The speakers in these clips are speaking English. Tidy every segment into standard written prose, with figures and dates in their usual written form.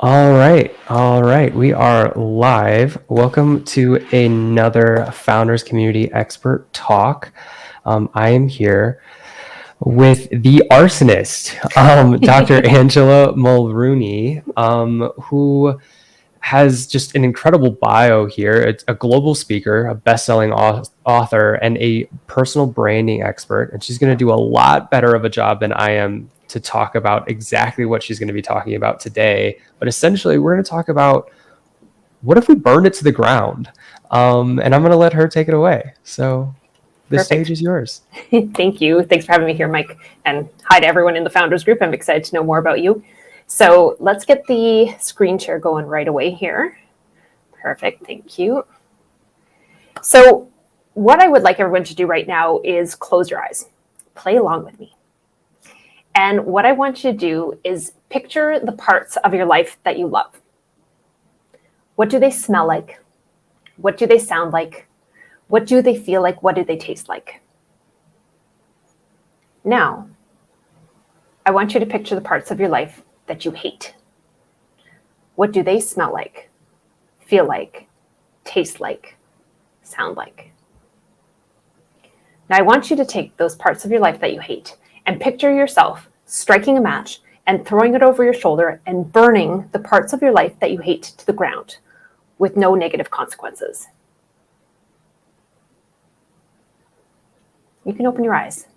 All right. We are live. Welcome to another Founders Community Expert Talk. I am here with the arsonist, Dr. Angela Mulrooney, who has just an incredible bio here. It's a global speaker, a best-selling author, and a personal branding expert. And she's going to do a lot better of a job than I am to talk about exactly what she's going to be talking about today. But essentially, we're going to talk about what if we burned it to the ground? And I'm going to let her take it away. So the Perfect. stage is yours. Thank you. Thanks for having me here, Mike. And hi to everyone in the Founders Group. I'm excited to know more about you. So let's get the screen share going right away here. Perfect. Thank you. So what I would like everyone to do right now is close your eyes. Play along with me. And what I want you to do is picture the parts of your life that you love. What do they smell like? What do they sound like? What do they feel like? What do they taste like? Now, I want you to picture the parts of your life that you hate. What do they smell like, feel like, taste like, sound like? Now, I want you to take those parts of your life that you hate and picture yourself striking a match and throwing it over your shoulder and burning the parts of your life that you hate to the ground with no negative consequences. You can open your eyes.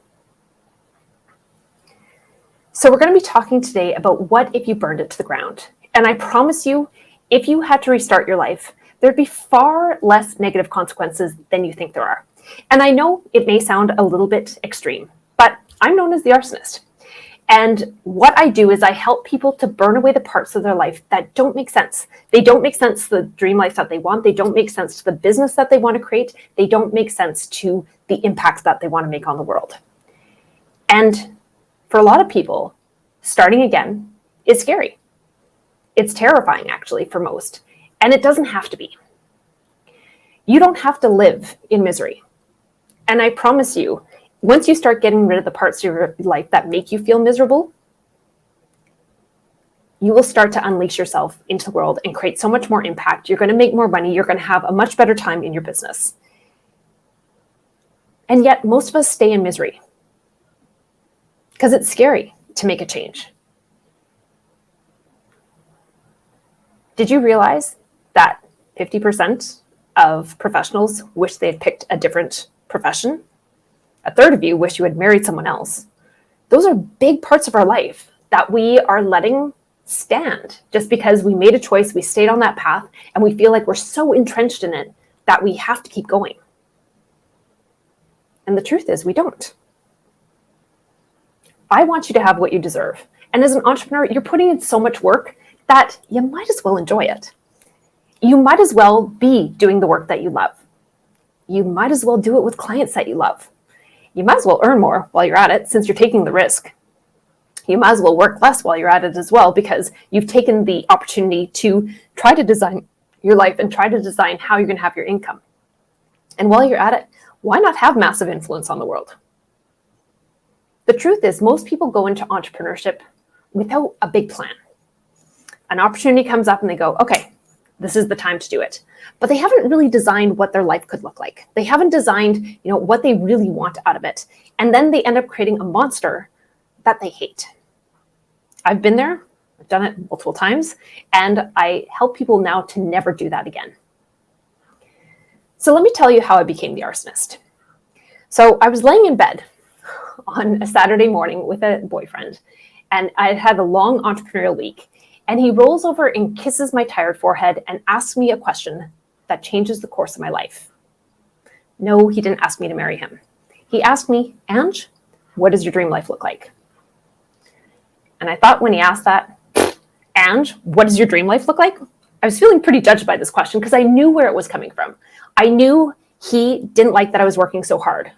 So we're going to be talking today about what if you burned it to the ground. And I promise you, if you had to restart your life, there'd be far less negative consequences than you think there are. And I know it may sound a little bit extreme, but I'm known as the arsonist. And what I do is I help people to burn away the parts of their life that don't make sense. They don't make sense to the dream life that they want. They don't make sense to the business that they want to create. They don't make sense to the impact that they want to make on the world. And for a lot of people, starting again is scary. It's terrifying, actually, for most. And it doesn't have to be. You don't have to live in misery. And I promise you, once you start getting rid of the parts of your life that make you feel miserable, you will start to unleash yourself into the world and create so much more impact. You're going to make more money. You're going to have a much better time in your business. And yet, most of us stay in misery because it's scary to make a change. Did you realize that 50% of professionals wish they had picked a different profession? A third of you wish you had married someone else. Those are big parts of our life that we are letting stand just because we made a choice, we stayed on that path, and we feel like we're so entrenched in it that we have to keep going. And the truth is, we don't. I want you to have what you deserve. And as an entrepreneur, you're putting in so much work that you might as well enjoy it. You might as well be doing the work that you love. You might as well do it with clients that you love. You might as well earn more while you're at it since you're taking the risk. You might as well work less while you're at it as well because you've taken the opportunity to try to design your life and try to design how you're going to have your income. And while you're at it, why not have massive influence on the world? The truth is, most people go into entrepreneurship without a big plan. An opportunity comes up and they go, okay, this is the time to do it. But they haven't really designed what their life could look like. They haven't designed, what they really want out of it. And then they end up creating a monster that they hate. I've been there. I've done it multiple times. And I help people now to never do that again. So let me tell you how I became the arsonist. So I was laying in bed on a Saturday morning with a boyfriend. And I had had a long entrepreneurial week. And he rolls over and kisses my tired forehead and asks me a question that changes the course of my life. No, he didn't ask me to marry him. He asked me, Ange, what does your dream life look like? And I thought when he asked that, Ange, what does your dream life look like? I was feeling pretty judged by this question because I knew where it was coming from. I knew he didn't like that I was working so hard.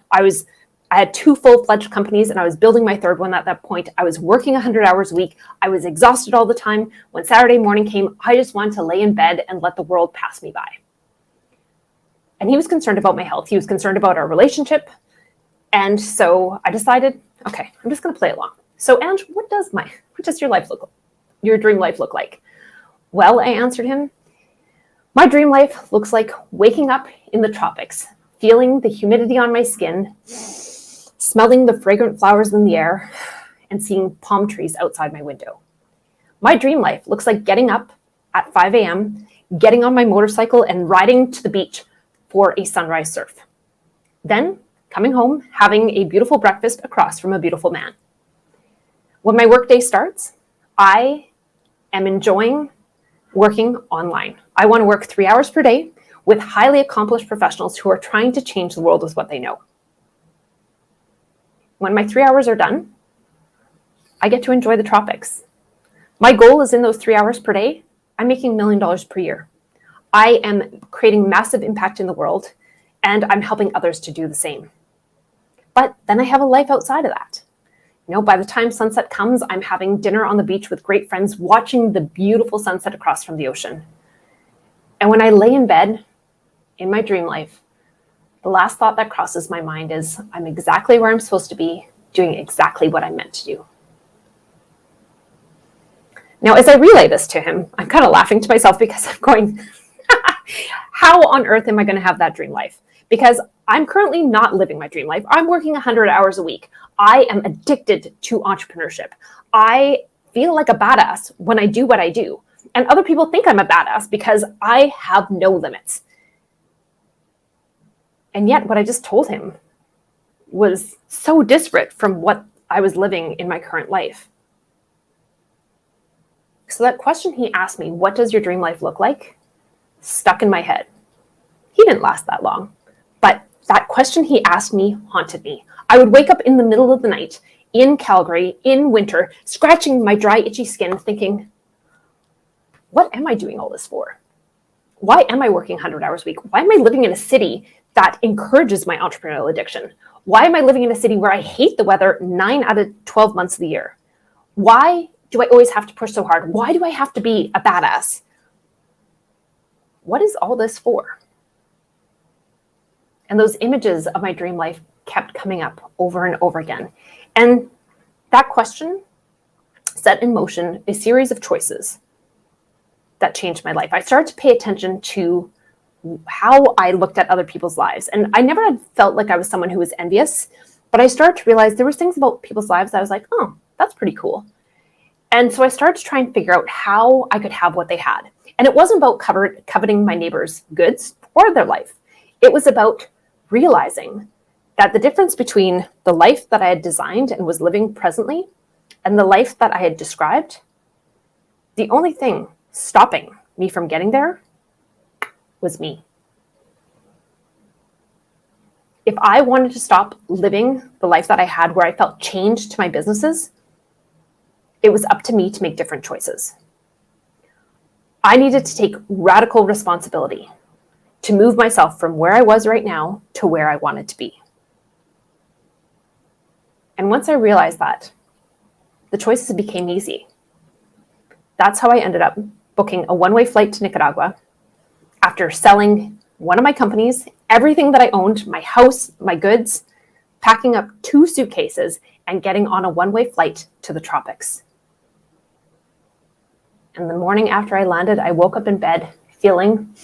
I had 2 full-fledged companies and I was building my third one at that point. I was working 100 hours a week. I was exhausted all the time. When Saturday morning came, I just wanted to lay in bed and let the world pass me by. And he was concerned about my health. He was concerned about our relationship. And so I decided, okay, I'm just going to play along. So Ange, what does your life look like? Your dream life look like? Well, I answered him, my dream life looks like waking up in the tropics, feeling the humidity on my skin, smelling the fragrant flowers in the air, and seeing palm trees outside my window. My dream life looks like getting up at 5 a.m., getting on my motorcycle and riding to the beach for a sunrise surf. Then coming home, having a beautiful breakfast across from a beautiful man. When my workday starts, I am enjoying working online. I want to work 3 hours per day with highly accomplished professionals who are trying to change the world with what they know. When my 3 hours are done, I get to enjoy the tropics. My goal is in those 3 hours per day, I'm making $1 million per year. I am creating massive impact in the world, and I'm helping others to do the same. But then I have a life outside of that. By the time sunset comes, I'm having dinner on the beach with great friends, watching the beautiful sunset across from the ocean. And when I lay in bed in my dream life, the last thought that crosses my mind is, I'm exactly where I'm supposed to be, doing exactly what I'm meant to do. Now, as I relay this to him, I'm kind of laughing to myself because I'm going, how on earth am I going to have that dream life? Because I'm currently not living my dream life. I'm working 100 hours a week. I am addicted to entrepreneurship. I feel like a badass when I do what I do. And other people think I'm a badass because I have no limits. And yet what I just told him was so disparate from what I was living in my current life. So that question he asked me, what does your dream life look like? Stuck in my head. He didn't last that long, but that question he asked me haunted me. I would wake up in the middle of the night in Calgary in winter, scratching my dry, itchy skin, thinking, what am I doing all this for? Why am I working 100 hours a week? Why am I living in a city that encourages my entrepreneurial addiction? Why am I living in a city where I hate the weather 9 out of 12 months of the year? Why do I always have to push so hard? Why do I have to be a badass? What is all this for? And those images of my dream life kept coming up over and over again. And that question set in motion a series of choices that changed my life. I started to pay attention to how I looked at other people's lives. And I never had felt like I was someone who was envious, but I started to realize there was things about people's lives that I was like, oh, that's pretty cool. And so I started to try and figure out how I could have what they had. And it wasn't about coveting my neighbor's goods or their life. It was about realizing that the difference between the life that I had designed and was living presently and the life that I had described, the only thing stopping me from getting there was me. If I wanted to stop living the life that I had where I felt chained to my businesses, it was up to me to make different choices. I needed to take radical responsibility to move myself from where I was right now to where I wanted to be. And once I realized that, the choices became easy. That's how I ended up booking a one-way flight to Nicaragua after selling one of my companies, everything that I owned, my house, my goods, packing up 2 suitcases and getting on a one-way flight to the tropics. And the morning after I landed, I woke up in bed feeling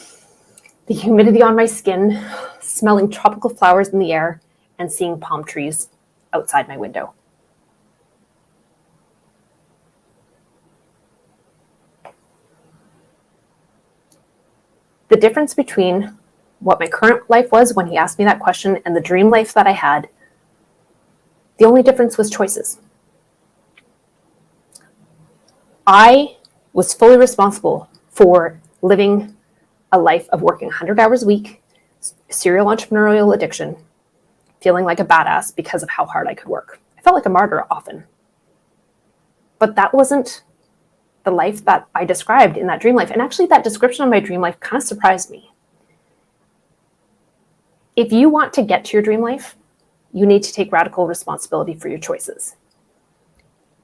the humidity on my skin, smelling tropical flowers in the air, and seeing palm trees outside my window. The difference between what my current life was when he asked me that question and the dream life that I had, the only difference was choices. I was fully responsible for living a life of working 100 hours a week, serial entrepreneurial addiction, feeling like a badass because of how hard I could work. I felt like a martyr often. But that wasn't the life that I described in that dream life. And actually, that description of my dream life kind of surprised me. If you want to get to your dream life, you need to take radical responsibility for your choices.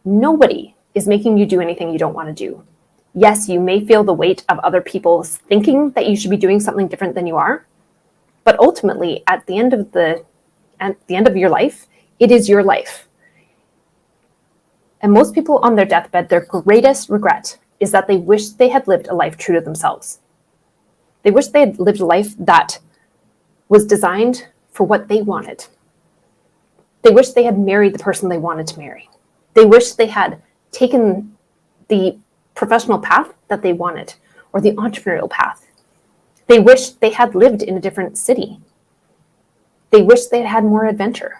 Nobody is making you do anything you don't want to do. Yes, you may feel the weight of other people's thinking that you should be doing something different than you are, but ultimately, at the end of your life, it is your life. And most people on their deathbed, their greatest regret is that they wish they had lived a life true to themselves. They wish they had lived a life that was designed for what they wanted. They wish they had married the person they wanted to marry. They wish they had taken the professional path that they wanted, or the entrepreneurial path. They wish they had lived in a different city. They wish they had had more adventure.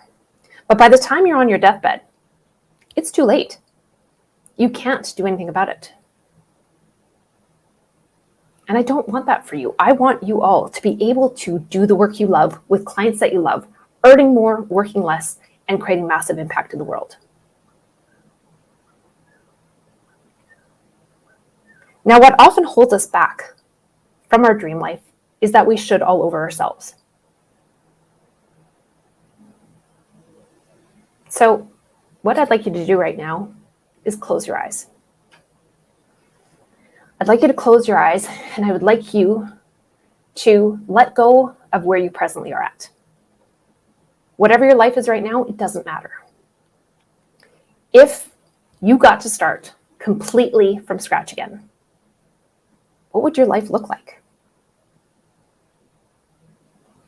But by the time you're on your deathbed, it's too late. You can't do anything about it. And I don't want that for you. I want you all to be able to do the work you love with clients that you love, earning more, working less, and creating massive impact in the world. Now, what often holds us back from our dream life is that we should all over ourselves. So what I'd like you to do right now is close your eyes. I'd like you to close your eyes, and I would like you to let go of where you presently are at. Whatever your life is right now, it doesn't matter. If you got to start completely from scratch again, what would your life look like?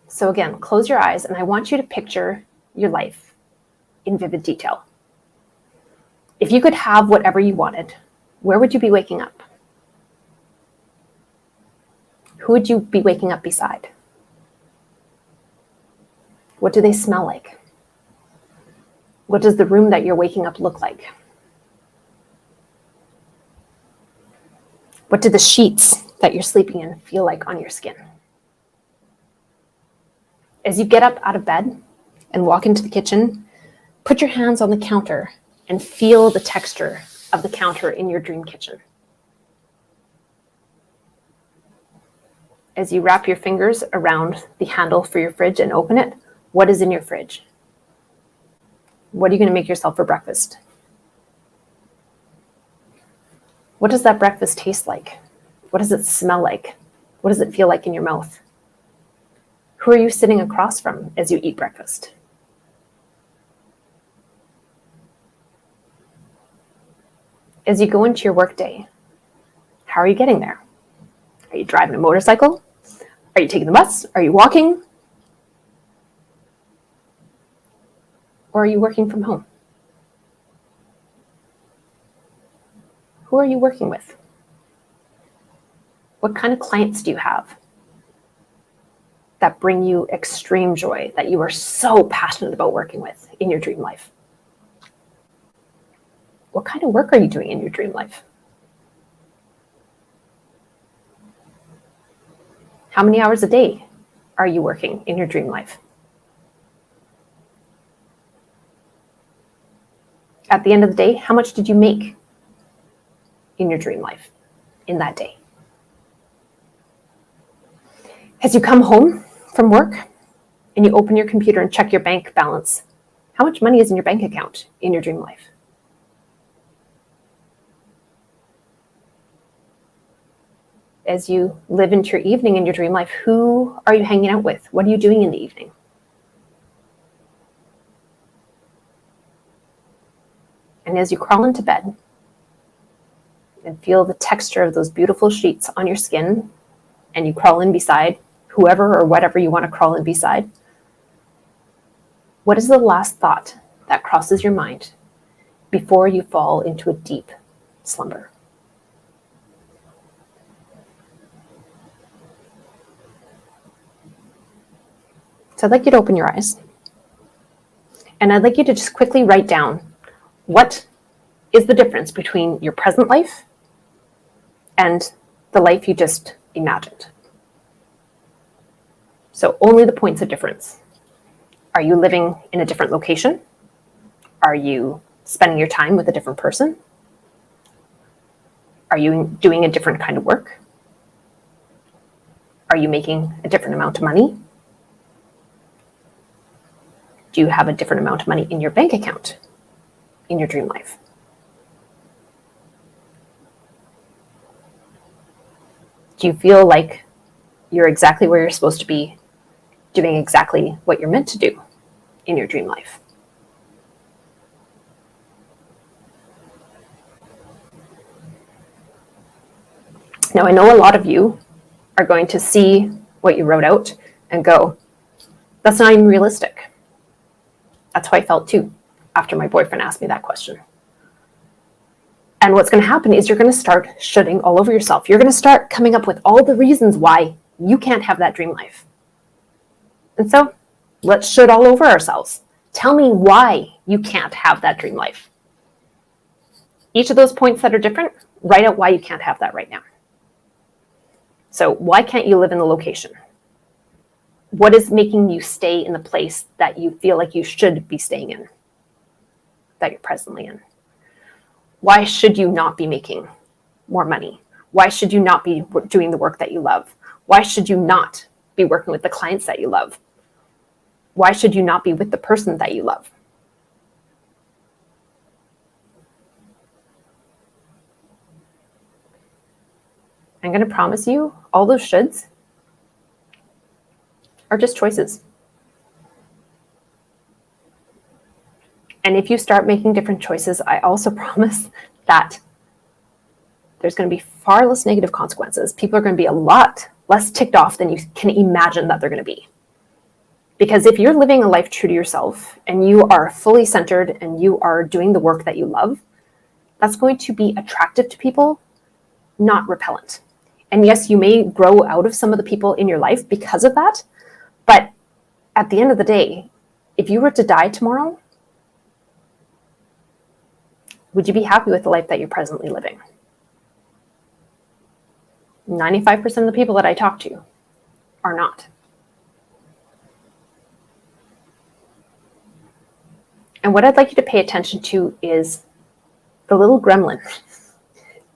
So again, close your eyes, and I want you to picture your life in vivid detail. If you could have whatever you wanted, where would you be waking up? Who would you be waking up beside? What do they smell like? What does the room that you're waking up look like? What do the sheets that you're sleeping in feel like on your skin? As you get up out of bed and walk into the kitchen, put your hands on the counter and feel the texture of the counter in your dream kitchen. As you wrap your fingers around the handle for your fridge and open it, what is in your fridge? What are you going to make yourself for breakfast? What does that breakfast taste like? What does it smell like? What does it feel like in your mouth? Who are you sitting across from as you eat breakfast? As you go into your workday, how are you getting there? Are you driving a motorcycle? Are you taking the bus? Are you walking? Or are you working from home? Who are you working with? What kind of clients do you have that bring you extreme joy, that you are so passionate about working with in your dream life? What kind of work are you doing in your dream life? How many hours a day are you working in your dream life? At the end of the day, how much did you make in your dream life in that day? As you come home from work and you open your computer and check your bank balance, how much money is in your bank account in your dream life? As you live into your evening in your dream life, who are you hanging out with? What are you doing in the evening? And as you crawl into bed and feel the texture of those beautiful sheets on your skin, and you crawl in beside whoever or whatever you want to crawl in beside, what is the last thought that crosses your mind before you fall into a deep slumber? So I'd like you to open your eyes, and I'd like you to just quickly write down what is the difference between your present life and the life you just imagined. So only the points of difference. Are you living in a different location? Are you spending your time with a different person? Are you doing a different kind of work? Are you making a different amount of money? Do you have a different amount of money in your bank account in your dream life? Do you feel like you're exactly where you're supposed to be, doing exactly what you're meant to do in your dream life? Now, I know a lot of you are going to see what you wrote out and go, that's not even realistic. That's how I felt too after my boyfriend asked me that question. And what's going to happen is you're going to start shoulding all over yourself. You're going to start coming up with all the reasons why you can't have that dream life. And so let's should all over ourselves. Tell me why you can't have that dream life. Each of those points that are different, write out why you can't have that right now. So why can't you live in the location? What is making you stay in the place that you feel like you should be staying in, that you're presently in? Why should you not be making more money? Why should you not be doing the work that you love? Why should you not be working with the clients that you love? Why should you not be with the person that you love? I'm going to promise you all those shoulds are just choices. And if you start making different choices, I also promise that there's going to be far less negative consequences. People are going to be a lot less ticked off than you can imagine that they're going to be. Because if you're living a life true to yourself and you are fully centered and you are doing the work that you love, that's going to be attractive to people, not repellent. And yes, you may grow out of some of the people in your life because of that. But at the end of the day, if you were to die tomorrow, would you be happy with the life that you're presently living? 95% of the people that I talk to are not. And what I'd like you to pay attention to is the little gremlin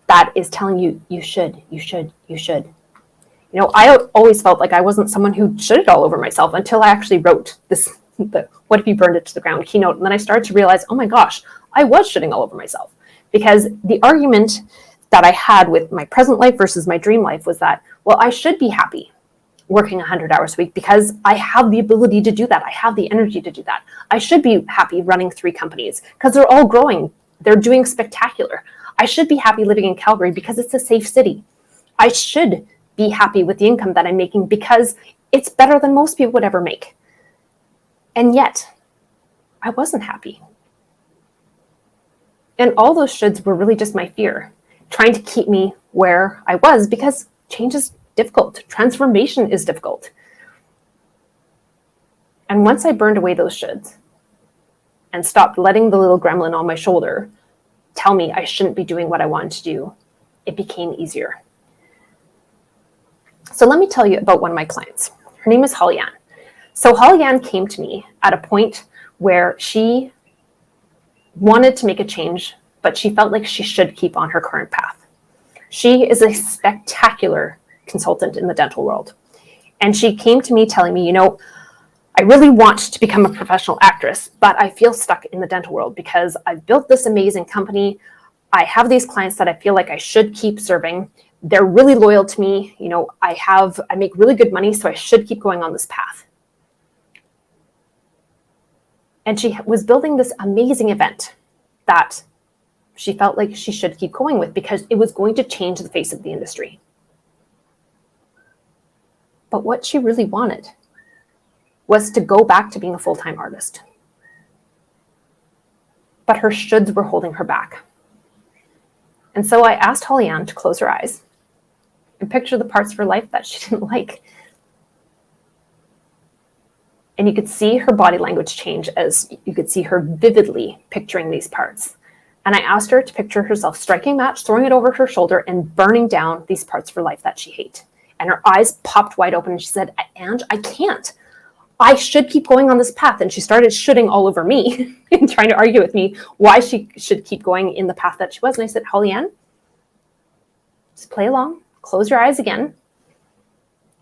that is telling you, you should. You know, I always felt like I wasn't someone who shitted all over myself until I actually wrote this, what if you burned it to the ground keynote. And then I started to realize, oh my gosh, I was shitting all over myself. Because the argument that I had with my present life versus my dream life was that, well, I should be happy working 100 hours a week because I have the ability to do that. I have the energy to do that. I should be happy running 3 companies because they're all growing. They're doing spectacular. I should be happy living in Calgary because it's a safe city. I should be happy with the income that I'm making because it's better than most people would ever make. And yet, I wasn't happy. And all those shoulds were really just my fear, trying to keep me where I was because change is difficult. Transformation is difficult. And once I burned away those shoulds and stopped letting the little gremlin on my shoulder tell me I shouldn't be doing what I wanted to do, it became easier. So let me tell you about one of my clients. Her name is Holly Ann. So Holly Ann came to me at a point where she wanted to make a change, but she felt like she should keep on her current path. She is a spectacular consultant in the dental world. And she came to me telling me, you know, I really want to become a professional actress, but I feel stuck in the dental world because I've built this amazing company. I have these clients that I feel like I should keep serving. They're really loyal to me. You know, I make really good money, so I should keep going on this path. And she was building this amazing event that she felt like she should keep going with because it was going to change the face of the industry. But what she really wanted was to go back to being a full-time artist. But her shoulds were holding her back. And so I asked Holly Ann to close her eyes and picture the parts of her life that she didn't like. And you could see her body language change as you could see her vividly picturing these parts. And I asked her to picture herself striking a match, throwing it over her shoulder, and burning down these parts of her life that she hates. And her eyes popped wide open and she said, Ange, I can't. I should keep going on this path. And she started shooting all over me and trying to argue with me why she should keep going in the path that she was. And I said, Holly Ann, just play along, close your eyes again,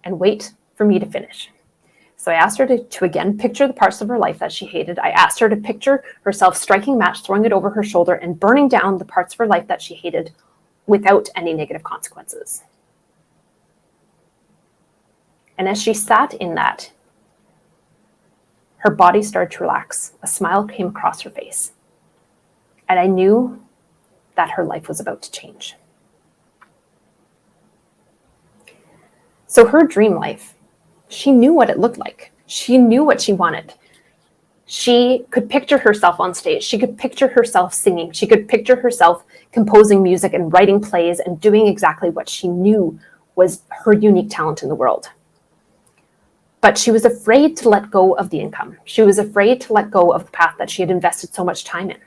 and wait for me to finish. So I asked her to again picture the parts of her life that she hated. I asked her to picture herself striking a match, throwing it over her shoulder, and burning down the parts of her life that she hated without any negative consequences. And as she sat in that, her body started to relax. A smile came across her face. And I knew that her life was about to change. So her dream life, she knew what it looked like. She knew what she wanted. She could picture herself on stage. She could picture herself singing. She could picture herself composing music and writing plays and doing exactly what she knew was her unique talent in the world. But she was afraid to let go of the income. She was afraid to let go of the path that she had invested so much time in.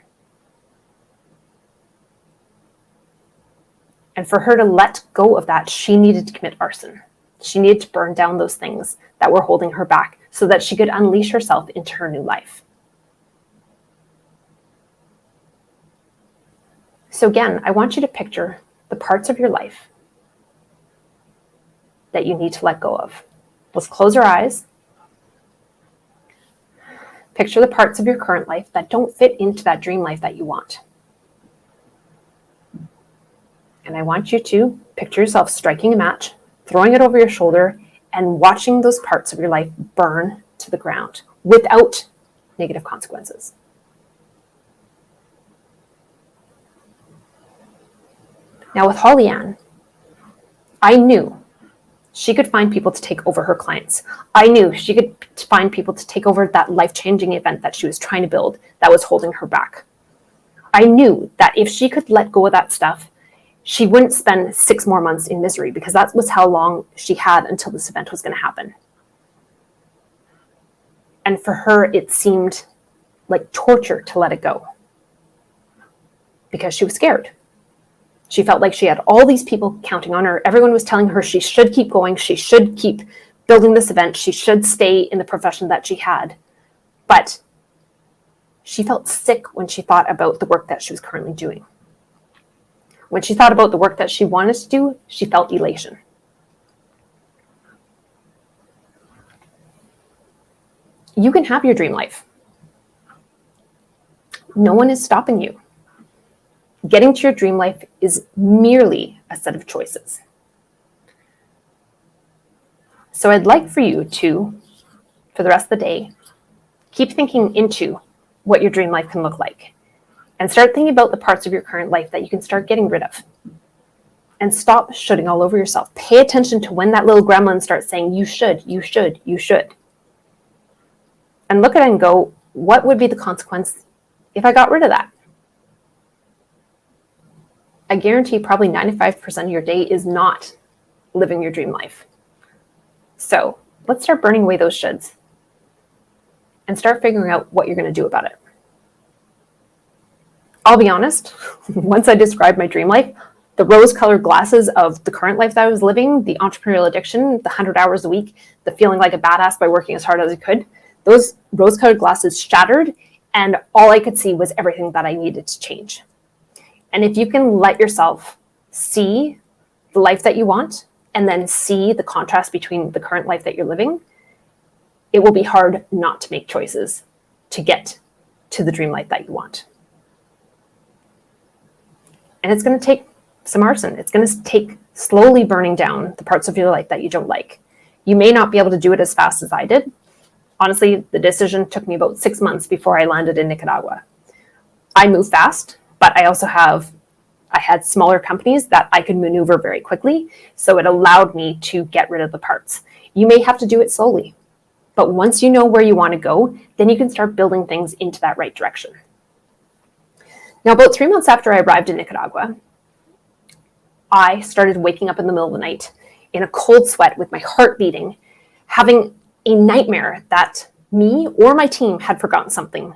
And for her to let go of that, she needed to commit arson. She needed to burn down those things that were holding her back so that she could unleash herself into her new life. So again, I want you to picture the parts of your life that you need to let go of. Let's close our eyes. Picture the parts of your current life that don't fit into that dream life that you want. And I want you to picture yourself striking a match, throwing it over your shoulder, and watching those parts of your life burn to the ground without negative consequences. Now with Holly Ann, I knew she could find people to take over her clients. I knew she could find people to take over that life-changing event that she was trying to build that was holding her back. I knew that if she could let go of that stuff, she wouldn't spend 6 more months in misery, because that was how long she had until this event was going to happen. And for her, it seemed like torture to let it go, because she was scared. She felt like she had all these people counting on her. Everyone was telling her she should keep going. She should keep building this event. She should stay in the profession that she had. But she felt sick when she thought about the work that she was currently doing. When she thought about the work that she wanted to do, she felt elation. You can have your dream life. No one is stopping you. Getting to your dream life is merely a set of choices. So I'd like for you to, for the rest of the day, keep thinking into what your dream life can look like. And start thinking about the parts of your current life that you can start getting rid of. And stop shooting all over yourself. Pay attention to when that little gremlin starts saying, you should, you should, you should. And look at it and go, what would be the consequence if I got rid of that? I guarantee probably 95% of your day is not living your dream life. So let's start burning away those shoulds and start figuring out what you're going to do about it. I'll be honest, once I described my dream life, the rose-colored glasses of the current life that I was living, the entrepreneurial addiction, the 100 hours a week, the feeling like a badass by working as hard as I could, those rose-colored glasses shattered, and all I could see was everything that I needed to change. And if you can let yourself see the life that you want, and then see the contrast between the current life that you're living, it will be hard not to make choices to get to the dream life that you want. And it's going to take some arson. It's going to take slowly burning down the parts of your life that you don't like. You may not be able to do it as fast as I did. Honestly, the decision took me about 6 months before I landed in Nicaragua. I move fast, but I had smaller companies that I could maneuver very quickly. So it allowed me to get rid of the parts. You may have to do it slowly, but once you know where you want to go, then you can start building things into that right direction. Now, about 3 months after I arrived in Nicaragua, I started waking up in the middle of the night in a cold sweat with my heart beating, having a nightmare that me or my team had forgotten something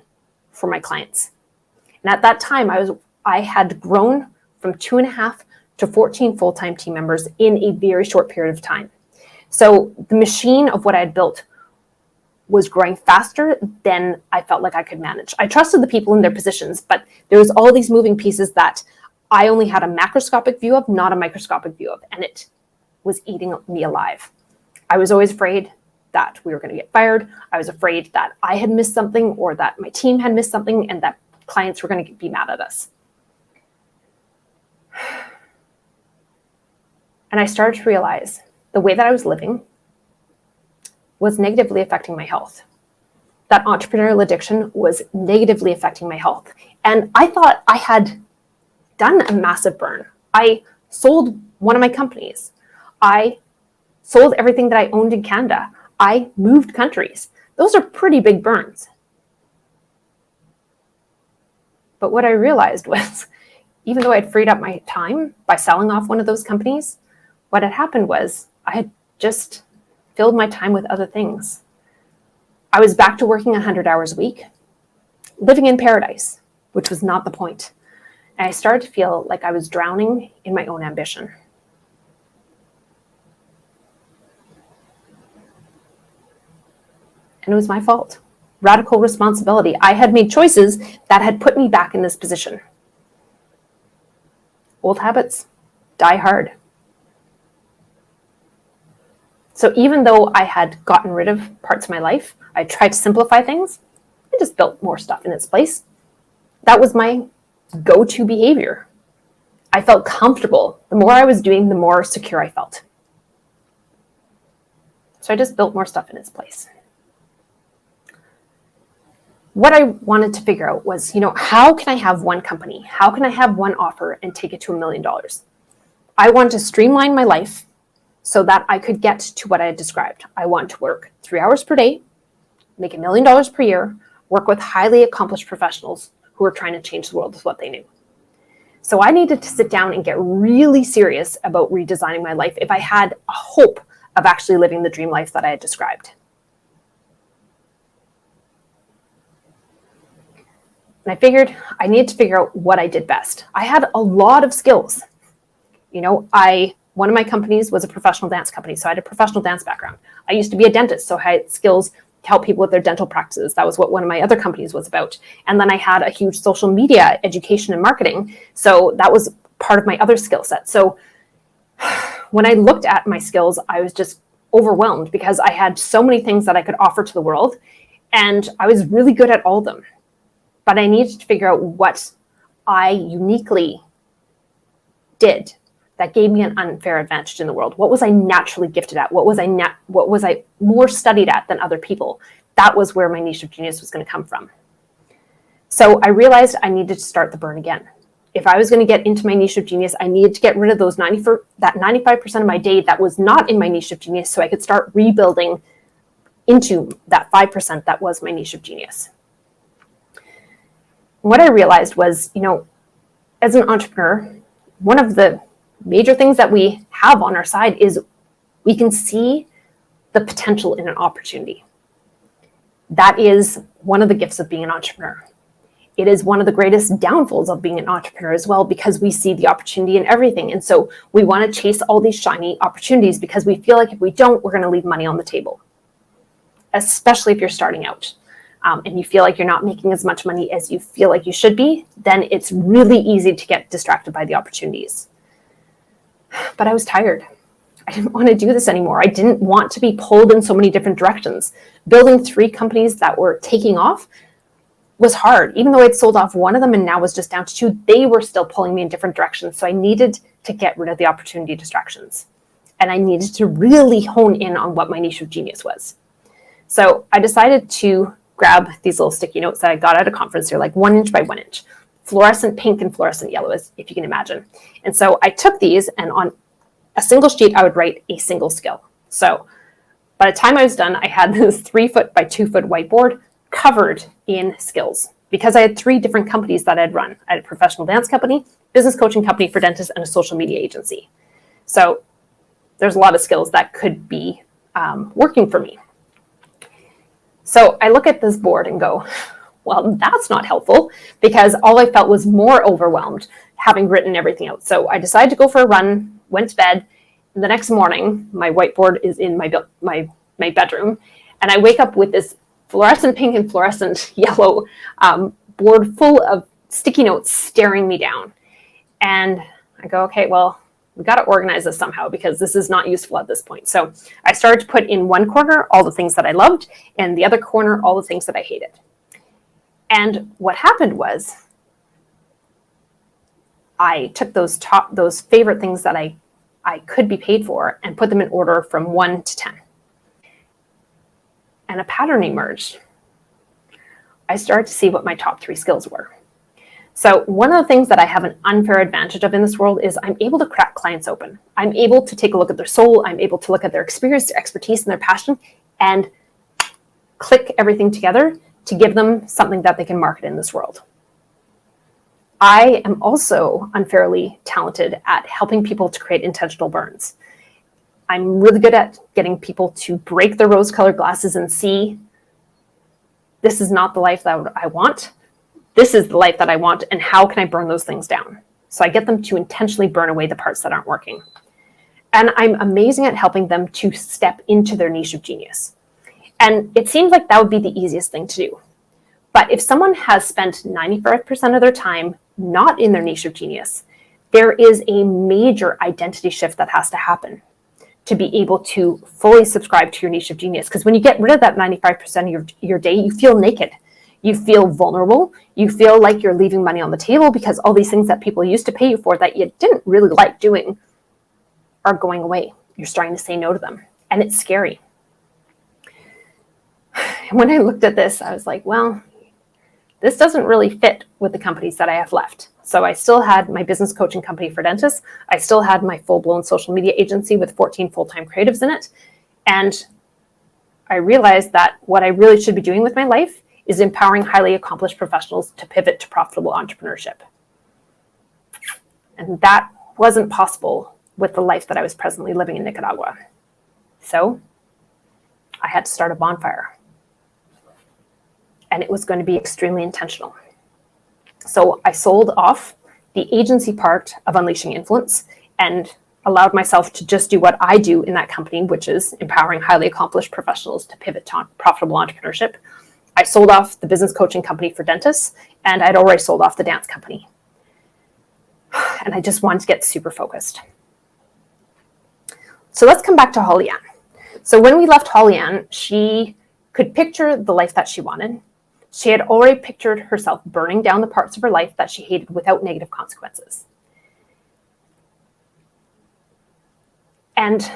for my clients. And at that time, I had grown from 2.5 to 14 full-time team members in a very short period of time. So the machine of what I had built was growing faster than I felt like I could manage. I trusted the people in their positions, but there was all these moving pieces that I only had a macroscopic view of, not a microscopic view of, and it was eating me alive. I was always afraid that we were going to get fired. I was afraid that I had missed something, or that my team had missed something, and that clients were going to be mad at us. And I started to realize the way that I was living was negatively affecting my health. That entrepreneurial addiction was negatively affecting my health. And I thought I had done a massive burn. I sold one of my companies. I sold everything that I owned in Canada. I moved countries. Those are pretty big burns. But what I realized was, even though I had freed up my time by selling off one of those companies, what had happened was I had just filled my time with other things. I was back to working 100 hours a week, living in paradise, which was not the point. And I started to feel like I was drowning in my own ambition. And it was my fault. Radical responsibility. I had made choices that had put me back in this position. Old habits die hard. So even though I had gotten rid of parts of my life, I tried to simplify things, I just built more stuff in its place. That was my go-to behavior. I felt comfortable. The more I was doing, the more secure I felt. So I just built more stuff in its place. What I wanted to figure out was, how can I have one company? How can I have one offer and take it to $1 million? I wanted to streamline my life so that I could get to what I had described. I want to work 3 hours per day, make $1 million per year, work with highly accomplished professionals who are trying to change the world with what they knew. So I needed to sit down and get really serious about redesigning my life if I had a hope of actually living the dream life that I had described. And I figured I needed to figure out what I did best. I had a lot of skills. One of my companies was a professional dance company, so I had a professional dance background. I used to be a dentist, so I had skills to help people with their dental practices. That was what one of my other companies was about. And then I had a huge social media education and marketing, so that was part of my other skill set. So when I looked at my skills, I was just overwhelmed because I had so many things that I could offer to the world, and I was really good at all of them. But I needed to figure out what I uniquely did that gave me an unfair advantage in the world. What was I naturally gifted at? What was I more studied at than other people? That was where my niche of genius was going to come from. So I realized I needed to start the burn again. If I was going to get into my niche of genius, I needed to get rid of that 95% of my day that was not in my niche of genius, so I could start rebuilding into that 5% that was my niche of genius. What I realized was, as an entrepreneur, one of the major things that we have on our side is we can see the potential in an opportunity. That is one of the gifts of being an entrepreneur. It is one of the greatest downfalls of being an entrepreneur as well, because we see the opportunity in everything. And so we want to chase all these shiny opportunities because we feel like if we don't, we're going to leave money on the table, especially if you're starting out. And you feel like you're not making as much money as you feel like you should be, then it's really easy to get distracted by the opportunities. But I was tired. I didn't want to do this anymore. I didn't want to be pulled in so many different directions. Building 3 companies that were taking off was hard. Even though I'd sold off one of them and now was just down to 2, they were still pulling me in different directions. So I needed to get rid of the opportunity distractions. And I needed to really hone in on what my niche of genius was. So I decided to grab these little sticky notes that I got at a conference. They're like 1 inch by 1 inch, fluorescent pink and fluorescent yellow, if you can imagine. And so I took these, and on a single sheet, I would write a single skill. So by the time I was done, I had this 3 foot by 2 foot whiteboard covered in skills, because I had 3 different companies that I'd run. I had a professional dance company, business coaching company for dentists, and a social media agency. So there's a lot of skills that could be working for me. So I look at this board and go, well, that's not helpful, because all I felt was more overwhelmed having written everything out. So I decided to go for a run, went to bed, and the next morning, my whiteboard is in my bedroom, and I wake up with this fluorescent pink and fluorescent yellow board full of sticky notes staring me down. And I go, okay, well, we got to organize this somehow, because this is not useful at this point. So I started to put in one corner all the things that I loved, and the other corner all the things that I hated. And what happened was I took those favorite things that I could be paid for and put them in order from 1 to 10. And a pattern emerged. I started to see what my top 3 skills were. So one of the things that I have an unfair advantage of in this world is I'm able to crack clients open. I'm able to take a look at their soul. I'm able to look at their experience, their expertise, and their passion, and click everything together to give them something that they can market in this world. I am also unfairly talented at helping people to create intentional burns. I'm really good at getting people to break their rose-colored glasses and see, this is not the life that I want. This is the life that I want, and how can I burn those things down? So I get them to intentionally burn away the parts that aren't working. And I'm amazing at helping them to step into their niche of genius. And it seems like that would be the easiest thing to do. But if someone has spent 95% of their time not in their niche of genius, there is a major identity shift that has to happen to be able to fully subscribe to your niche of genius. Because when you get rid of that 95% of your day, you feel naked. You feel vulnerable. You feel like you're leaving money on the table because all these things that people used to pay you for that you didn't really like doing are going away. You're starting to say no to them. And it's scary. And when I looked at this, I was like, well, this doesn't really fit with the companies that I have left. So I still had my business coaching company for dentists. I still had my full-blown social media agency with 14 full-time creatives in it. And I realized that what I really should be doing with my life is empowering highly accomplished professionals to pivot to profitable entrepreneurship. And that wasn't possible with the life that I was presently living in Nicaragua. So I had to start a bonfire. And it was going to be extremely intentional. So I sold off the agency part of Unleashing Influence and allowed myself to just do what I do in that company, which is empowering highly accomplished professionals to pivot to profitable entrepreneurship. I sold off the business coaching company for dentists, and I'd already sold off the dance company. And I just wanted to get super focused. So let's come back to Holly Ann. So when we left Holly Ann, she could picture the life that she wanted. She had already pictured herself burning down the parts of her life that she hated without negative consequences. And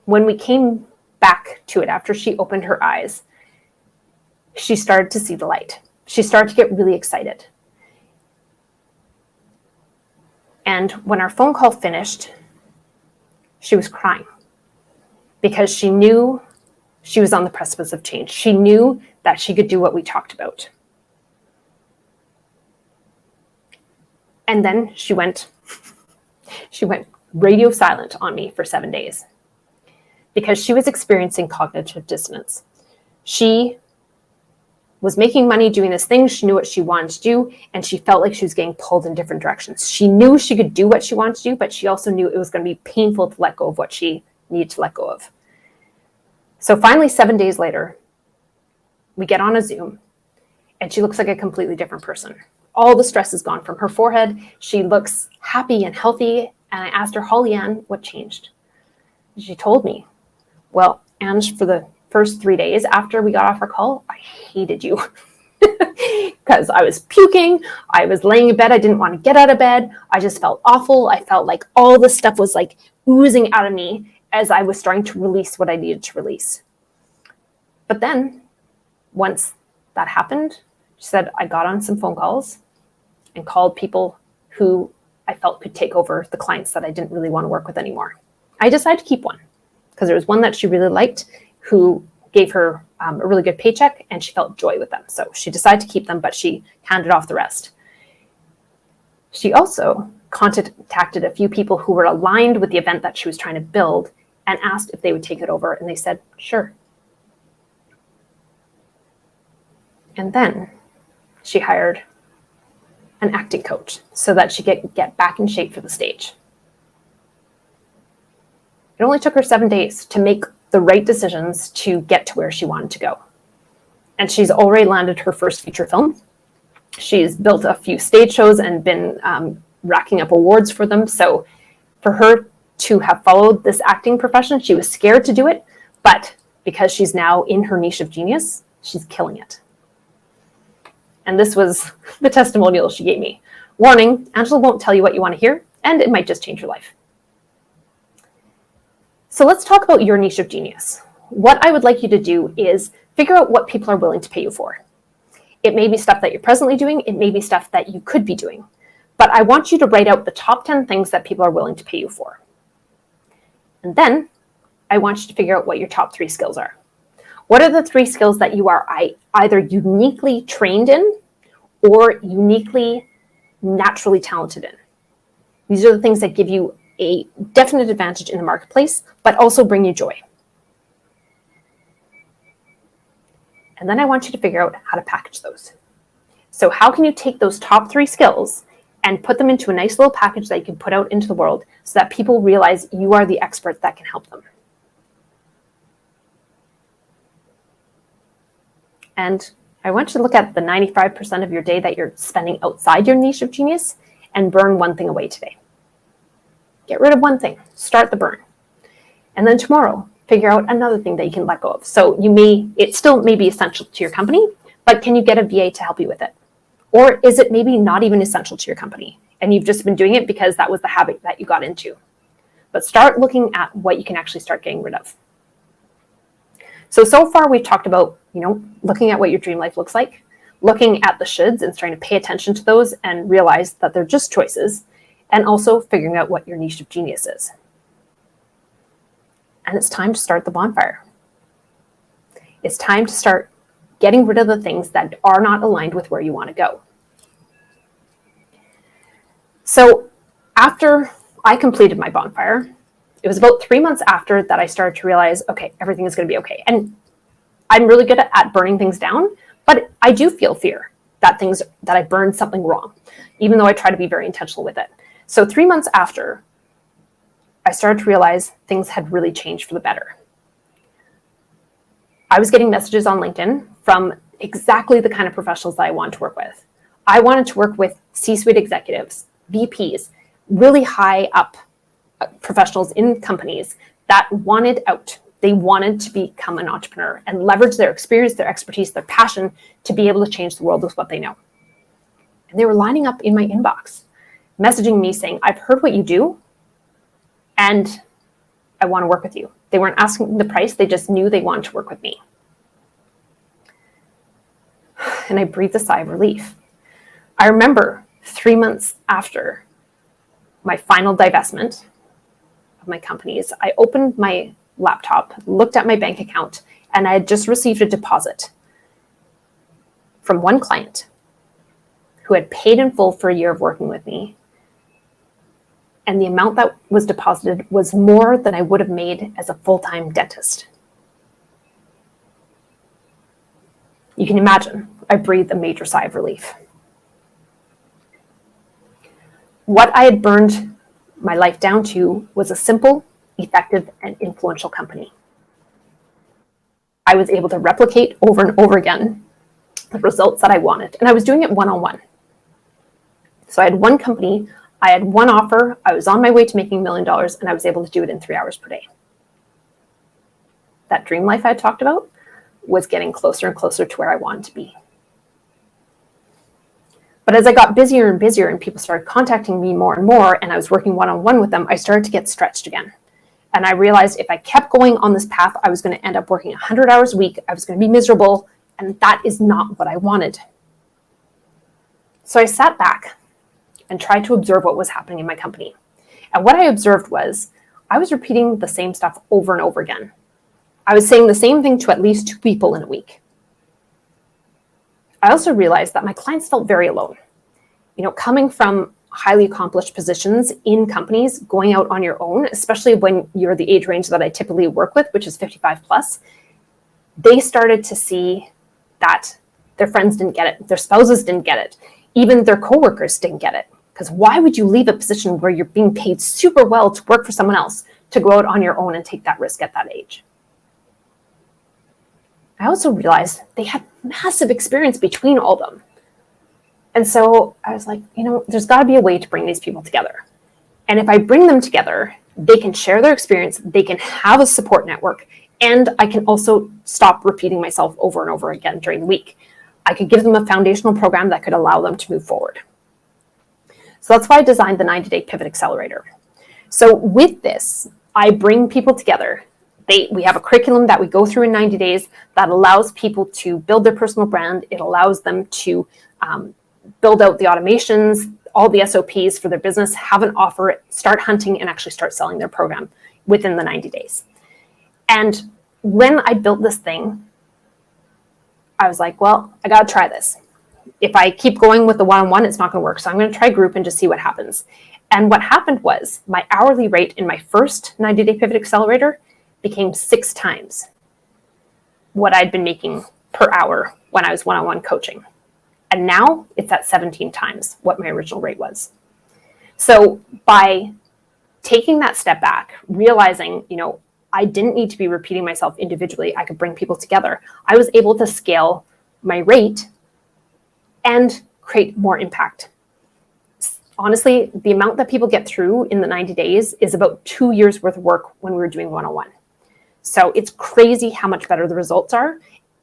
when we came back to it after she opened her eyes, she started to see the light. She started to get really excited. And when our phone call finished, she was crying because she knew she was on the precipice of change. She knew that she could do what we talked about. And then she went radio silent on me for 7 days because she was experiencing cognitive dissonance. She was making money doing this thing. She knew what she wanted to do, and she felt like she was getting pulled in different directions. She knew she could do what she wanted to do, but she also knew it was going to be painful to let go of what she needed to let go of. So finally, 7 days later, we get on a Zoom, and she looks like a completely different person. All the stress is gone from her forehead. She looks happy and healthy. And I asked her, Holly Ann, what changed? She told me, well, Ange, for the first 3 days after we got off our call, I hated you because I was puking. I was laying in bed. I didn't want to get out of bed. I just felt awful. I felt like all this stuff was like oozing out of me as I was starting to release what I needed to release. But then once that happened, she said, I got on some phone calls and called people who I felt could take over the clients that I didn't really want to work with anymore. I decided to keep one because there was one that she really liked who gave her a really good paycheck and she felt joy with them. So she decided to keep them, but she handed off the rest. She also contacted a few people who were aligned with the event that she was trying to build and asked if they would take it over. And they said, sure. And then she hired an acting coach so that she could get back in shape for the stage. It only took her 7 days to make the right decisions to get to where she wanted to go. And she's already landed her first feature film. She's built a few stage shows and been racking up awards for them. So for her to have followed this acting profession, she was scared to do it, but because she's now in her niche of genius, she's killing it. And this was the testimonial she gave me. Warning, Angela won't tell you what you want to hear, and it might just change your life. So let's talk about your niche of genius. What I would like you to do is figure out what people are willing to pay you for. It may be stuff that you're presently doing. It may be stuff that you could be doing. But I want you to write out the top 10 things that people are willing to pay you for. And then I want you to figure out what your top 3 skills are. What are the 3 skills that you are either uniquely trained in or uniquely naturally talented in? These are the things that give you a definite advantage in the marketplace, but also bring you joy. And then I want you to figure out how to package those. So how can you take those top 3 skills and put them into a nice little package that you can put out into the world so that people realize you are the expert that can help them? And I want you to look at the 95% of your day that you're spending outside your niche of genius and burn one thing away today. Get rid of one thing, start the burn. And then tomorrow, figure out another thing that you can let go of. So it still may be essential to your company, but can you get a VA to help you with it? Or is it maybe not even essential to your company and you've just been doing it because that was the habit that you got into? But start looking at what you can actually start getting rid of. So far we've talked about, looking at what your dream life looks like, looking at the shoulds and trying to pay attention to those and realize that they're just choices, and also figuring out what your niche of genius is. And it's time to start the bonfire. It's time to start getting rid of the things that are not aligned with where you want to go. So after I completed my bonfire, it was about 3 months after that I started to realize, okay, everything is going to be okay. And I'm really good at burning things down, but I do feel fear that I burned something wrong, even though I try to be very intentional with it. So 3 months after, I started to realize things had really changed for the better. I was getting messages on LinkedIn from exactly the kind of professionals that I wanted to work with. I wanted to work with C-suite executives, VPs, really high up professionals in companies that wanted out. They wanted to become an entrepreneur and leverage their experience, their expertise, their passion to be able to change the world with what they know. And they were lining up in my inbox, messaging me saying, I've heard what you do and I want to work with you. They weren't asking the price. They just knew they wanted to work with me. And I breathed a sigh of relief. I remember 3 months after my final divestment of my companies, I opened my laptop, looked at my bank account, and I had just received a deposit from one client who had paid in full for a year of working with me. And the amount that was deposited was more than I would have made as a full-time dentist. You can imagine, I breathed a major sigh of relief. What I had burned my life down to was a simple, effective, and influential company. I was able to replicate over and over again the results that I wanted, and I was doing it one-on-one. So I had one company, I had one offer, I was on my way to making $1 million, and I was able to do it in 3 hours per day. That dream life I had talked about was getting closer and closer to where I wanted to be. But as I got busier and busier and people started contacting me more and more, and I was working one-on-one with them, I started to get stretched again. And I realized if I kept going on this path, I was going to end up working 100 hours a week. I was going to be miserable, and that is not what I wanted. So I sat back and tried to observe what was happening in my company. And what I observed was I was repeating the same stuff over and over again. I was saying the same thing to at least 2 people in a week. I also realized that my clients felt very alone. Coming from highly accomplished positions in companies, going out on your own, especially when you're the age range that I typically work with, which is 55 plus, they started to see that their friends didn't get it, their spouses didn't get it, even their coworkers didn't get it. Because why would you leave a position where you're being paid super well to work for someone else to go out on your own and take that risk at that age? I also realized they had massive experience between all of them. And so I was like, there's got to be a way to bring these people together. And if I bring them together, they can share their experience, they can have a support network, and I can also stop repeating myself over and over again during the week. I could give them a foundational program that could allow them to move forward. So that's why I designed the 90-Day Pivot Accelerator. So with this, I bring people together We have a curriculum that we go through in 90 days that allows people to build their personal brand. It allows them to build out the automations, all the SOPs for their business, have an offer, start hunting, and actually start selling their program within the 90 days. And when I built this thing, I was like, well, I got to try this. If I keep going with the one-on-one, it's not going to work. So I'm going to try group and just see what happens. And what happened was my hourly rate in my first 90-day Pivot Accelerator became 6 times what I'd been making per hour when I was one-on-one coaching. And now it's at 17 times what my original rate was. So by taking that step back, realizing, I didn't need to be repeating myself individually. I could bring people together. I was able to scale my rate and create more impact. Honestly, the amount that people get through in the 90 days is about 2 years worth of work when we were doing one-on-one. So it's crazy how much better the results are,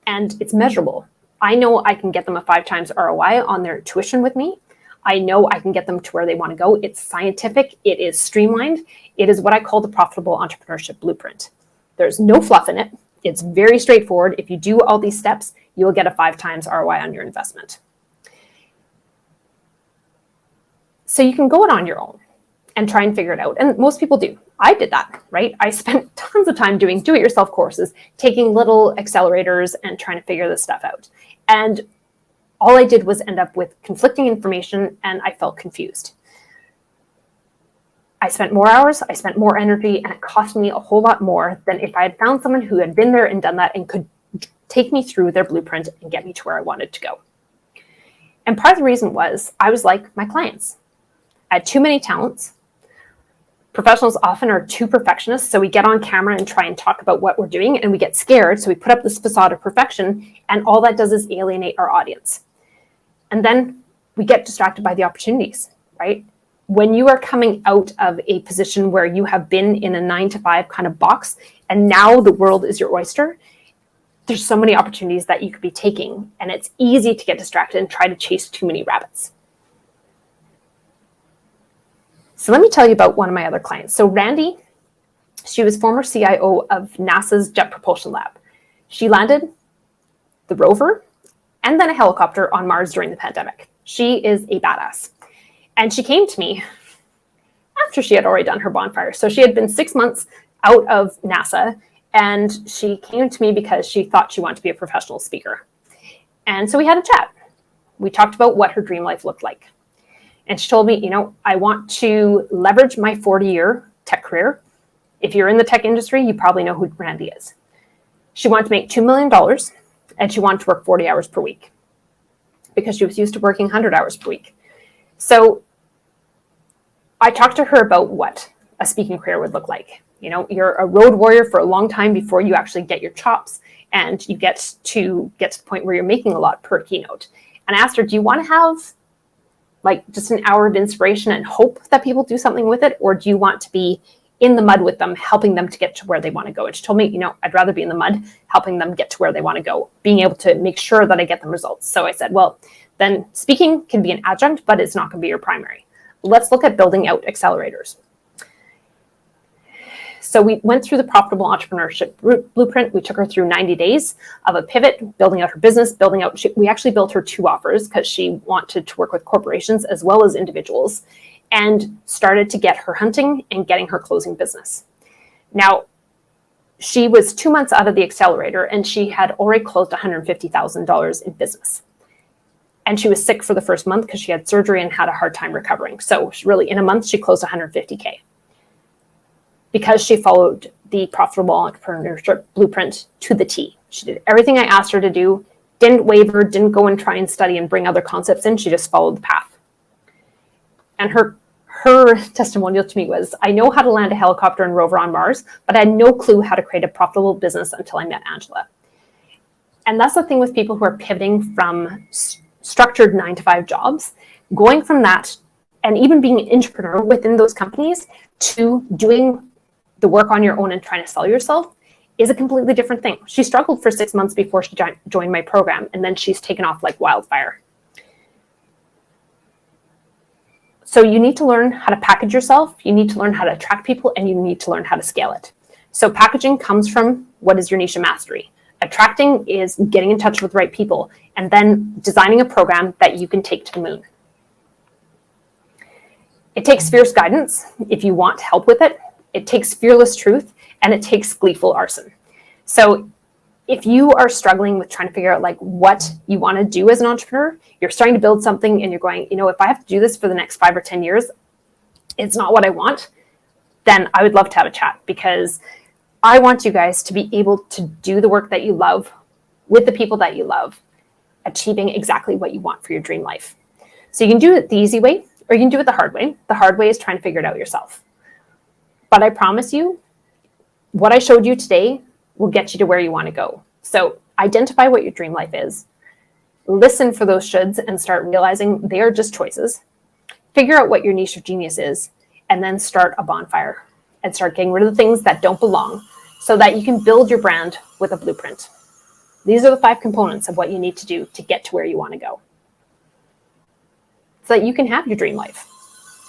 and it's measurable. I know I can get them a 5 times ROI on their tuition with me. I know I can get them to where they want to go. It's scientific. It is streamlined. It is what I call the profitable entrepreneurship blueprint. There's no fluff in it. It's very straightforward. If you do all these steps, you will get a 5 times ROI on your investment. So you can go it on your own and try and figure it out. And most people do. I did that, right? I spent tons of time doing do-it-yourself courses, taking little accelerators and trying to figure this stuff out. And all I did was end up with conflicting information, and I felt confused. I spent more hours, I spent more energy, and it cost me a whole lot more than if I had found someone who had been there and done that and could take me through their blueprint and get me to where I wanted to go. And part of the reason was I was like my clients. I had too many talents. Professionals often are too perfectionists, so we get on camera and try and talk about what we're doing, and we get scared, so we put up this facade of perfection, and all that does is alienate our audience. And then we get distracted by the opportunities, right? When you are coming out of a position where you have been in a 9-to-5 kind of box, and now the world is your oyster, there's so many opportunities that you could be taking, and it's easy to get distracted and try to chase too many rabbits. So let me tell you about one of my other clients. So Randy, she was former CIO of NASA's Jet Propulsion Lab. She landed the rover and then a helicopter on Mars during the pandemic. She is a badass. And she came to me after she had already done her bonfire. So she had been 6 months out of NASA, and she came to me because she thought she wanted to be a professional speaker. And so we had a chat. We talked about what her dream life looked like. And she told me, I want to leverage my 40-year tech career. If you're in the tech industry, you probably know who Randy is. She wanted to make $2 million, and she wanted to work 40 hours per week because she was used to working 100 hours per week. So I talked to her about what a speaking career would look like. You're a road warrior for a long time before you actually get your chops and you get to the point where you're making a lot per keynote. And I asked her, do you want to have just an hour of inspiration and hope that people do something with it? Or do you want to be in the mud with them, helping them to get to where they want to go? And she told me, I'd rather be in the mud, helping them get to where they want to go, being able to make sure that I get them results. So I said, well, then speaking can be an adjunct, but it's not going to be your primary. Let's look at building out accelerators. So we went through the profitable entrepreneurship blueprint. We took her through 90 days of a pivot, building out her business, we actually built her 2 offers because she wanted to work with corporations as well as individuals, and started to get her hunting and getting her closing business. Now, she was 2 months out of the accelerator, and she had already closed $150,000 in business. And she was sick for the first month because she had surgery and had a hard time recovering. So really, in a month, she closed $150K. Because she followed the profitable entrepreneurship blueprint to the T. She did everything I asked her to do, didn't waver, didn't go and try and study and bring other concepts in. She just followed the path. And her testimonial to me was, I know how to land a helicopter and rover on Mars, but I had no clue how to create a profitable business until I met Angela. And that's the thing with people who are pivoting from structured 9-to-5 jobs, going from that and even being an entrepreneur within those companies to doing the work on your own and trying to sell yourself is a completely different thing. She struggled for 6 months before she joined my program, and then she's taken off like wildfire. So you need to learn how to package yourself, you need to learn how to attract people, and you need to learn how to scale it. So packaging comes from what is your niche of mastery. Attracting is getting in touch with the right people and then designing a program that you can take to the moon. It takes fierce guidance if you want help with it. It takes fearless truth, and it takes gleeful arson. So if you are struggling with trying to figure out like what you want to do as an entrepreneur, you're starting to build something and you're going, if I have to do this for the next 5 or 10 years, it's not what I want, then I would love to have a chat, because I want you guys to be able to do the work that you love with the people that you love, achieving exactly what you want for your dream life. So you can do it the easy way, or you can do it the hard way. The hard way is trying to figure it out yourself. But I promise you, what I showed you today will get you to where you want to go. So identify what your dream life is, listen for those shoulds and start realizing they are just choices. Figure out what your niche of genius is, and then start a bonfire and start getting rid of the things that don't belong so that you can build your brand with a blueprint. These are the 5 components of what you need to do to get to where you want to go, so that you can have your dream life.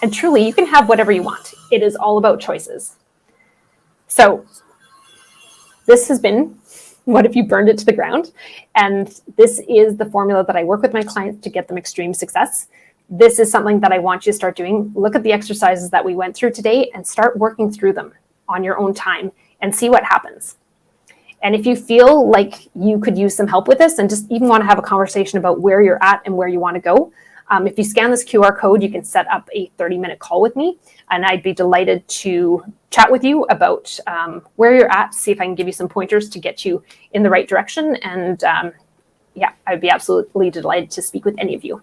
And truly, you can have whatever you want. It is all about choices. So this has been What If You Burned It to the Ground? And this is the formula that I work with my clients to get them extreme success. This is something that I want you to start doing. Look at the exercises that we went through today and start working through them on your own time and see what happens. And if you feel like you could use some help with this and just even want to have a conversation about where you're at and where you want to go, if you scan this QR code, you can set up a 30-minute call with me, and I'd be delighted to chat with you about where you're at, see if I can give you some pointers to get you in the right direction. And I'd be absolutely delighted to speak with any of you.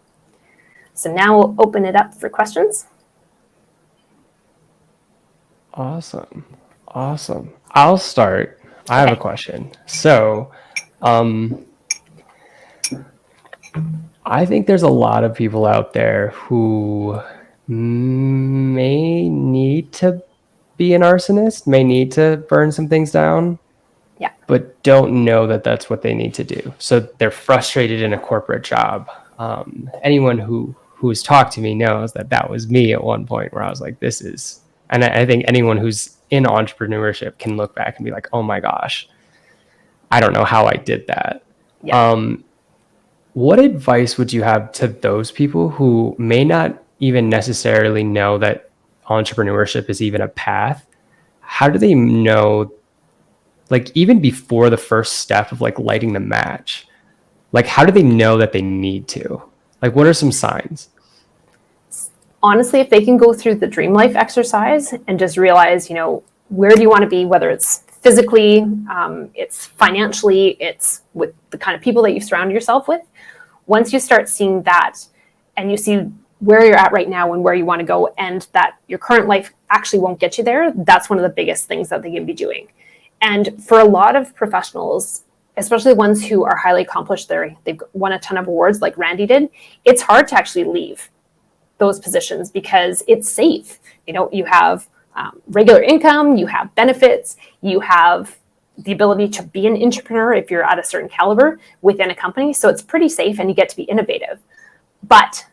So now we'll open it up for questions. Awesome. I'll start. I have a question. So, I think there's a lot of people out there who may need to be an arsonist, may need to burn some things down, but don't know that that's what they need to do. So they're frustrated in a corporate job. Anyone who's talked to me knows that was me at one point, where I was like, and I think anyone who's in entrepreneurship can look back and be like, oh my gosh, I don't know how I did that. Yeah. What advice would you have to those people who may not even necessarily know that entrepreneurship is even a path? How do they know, like, even before the first step of like lighting the match, like, how do they know that they need to? Like, what are some signs? Honestly, if they can go through the dream life exercise and just realize, where do you want to be, whether it's physically, it's financially, it's with the kind of people that you surround yourself with. Once you start seeing that and you see where you're at right now and where you want to go, and that your current life actually won't get you there, that's one of the biggest things that they can be doing. And for a lot of professionals, especially the ones who are highly accomplished, they've won a ton of awards like Randy did, it's hard to actually leave those positions because it's safe. You have regular income, you have benefits, you have the ability to be an entrepreneur if you're at a certain caliber within a company. So it's pretty safe and you get to be innovative. But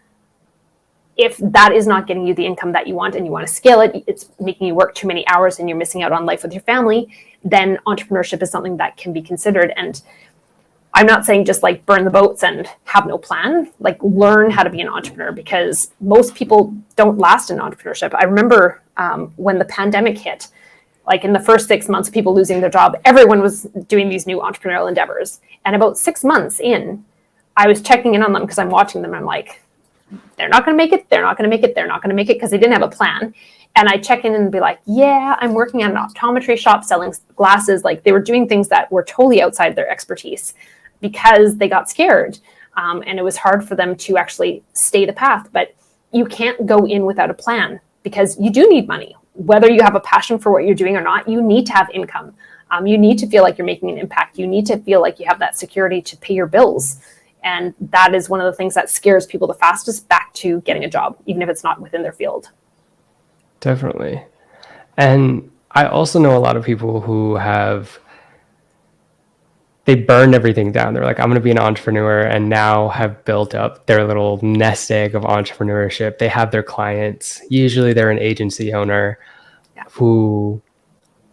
if that is not getting you the income that you want and you want to scale it, it's making you work too many hours and you're missing out on life with your family, then entrepreneurship is something that can be considered. And I'm not saying just like burn the boats and have no plan, like learn how to be an entrepreneur, because most people don't last in entrepreneurship. I remember when the pandemic hit, like in the first 6 months, people losing their job, everyone was doing these new entrepreneurial endeavors. And about 6 months in, I was checking in on them because I'm watching them. And I'm like, they're not going to make it. They're not going to make it. They're not going to make it, because they didn't have a plan. And I check in and be like, yeah, I'm working at an optometry shop selling glasses. Like, they were doing things that were totally outside their expertise because they got scared. And it was hard for them to actually stay the path. But you can't go in without a plan, because you do need money. Whether you have a passion for what you're doing or not, you need to have income. You need to feel like you're making an impact. You need to feel like you have that security to pay your bills. And that is one of the things that scares people the fastest back to getting a job, even if it's not within their field. Definitely. And I also know a lot of people who they burned everything down. They're like, I'm going to be an entrepreneur, and now have built up their little nest egg of entrepreneurship. They have their clients. Usually they're an agency owner who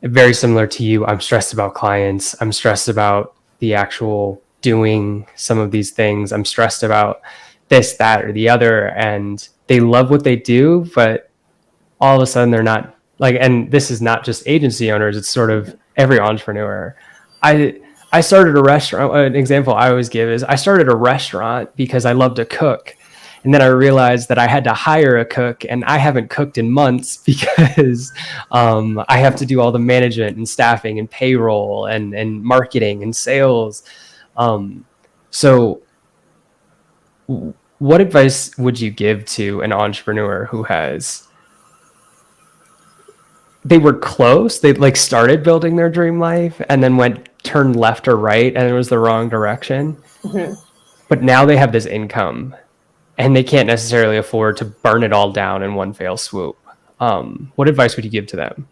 very similar to you. I'm stressed about clients. I'm stressed about the actual doing some of these things. I'm stressed about this, that, or the other. And they love what they do, but all of a sudden they're not like, and this is not just agency owners, it's sort of every entrepreneur. I started a restaurant. An example I always give is I started a restaurant because I love to cook. And then I realized that I had to hire a cook, and I haven't cooked in months because I have to do all the management and staffing and payroll and marketing and sales. So what advice would you give to an entrepreneur who they were close, they like started building their dream life and then turned left or right and it was the wrong direction, but now they have this income and they can't necessarily afford to burn it all down in one fell swoop? What advice would you give to them?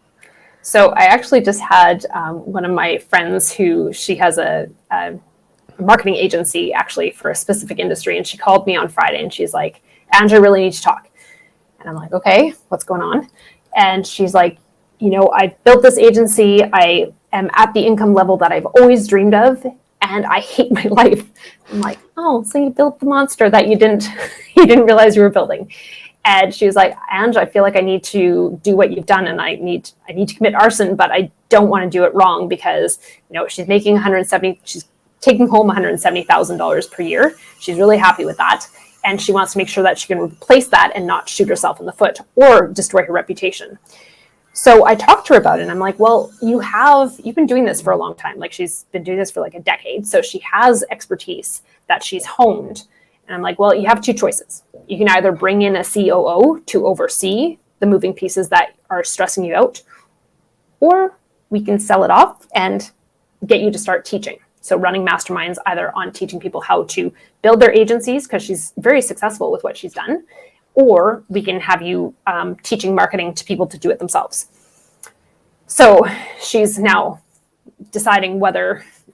So I actually just had one of my friends she has a marketing agency actually for a specific industry. And she called me on Friday and she's like, Andrew, I really need to talk. And I'm like, okay, what's going on? And she's like, I built this agency. I am at the income level that I've always dreamed of, and I hate my life. I'm like, oh, so you built the monster that you didn't realize you were building. And she was like, Ange, I feel like I need to do what you've done, and I need to commit arson, but I don't want to do it wrong because she's making she's taking home $170,000 per year. She's really happy with that, and she wants to make sure that she can replace that and not shoot herself in the foot or destroy her reputation. So I talked to her about it and I'm like, well, you've been doing this for a long time. Like she's been doing this for like a decade. So she has expertise that she's honed. And I'm like, well, you have two choices. You can either bring in a COO to oversee the moving pieces that are stressing you out, or we can sell it off and get you to start teaching. So running masterminds either on teaching people how to build their agencies, because she's very successful with what she's done, or we can have you teaching marketing to people to do it themselves. So she's now deciding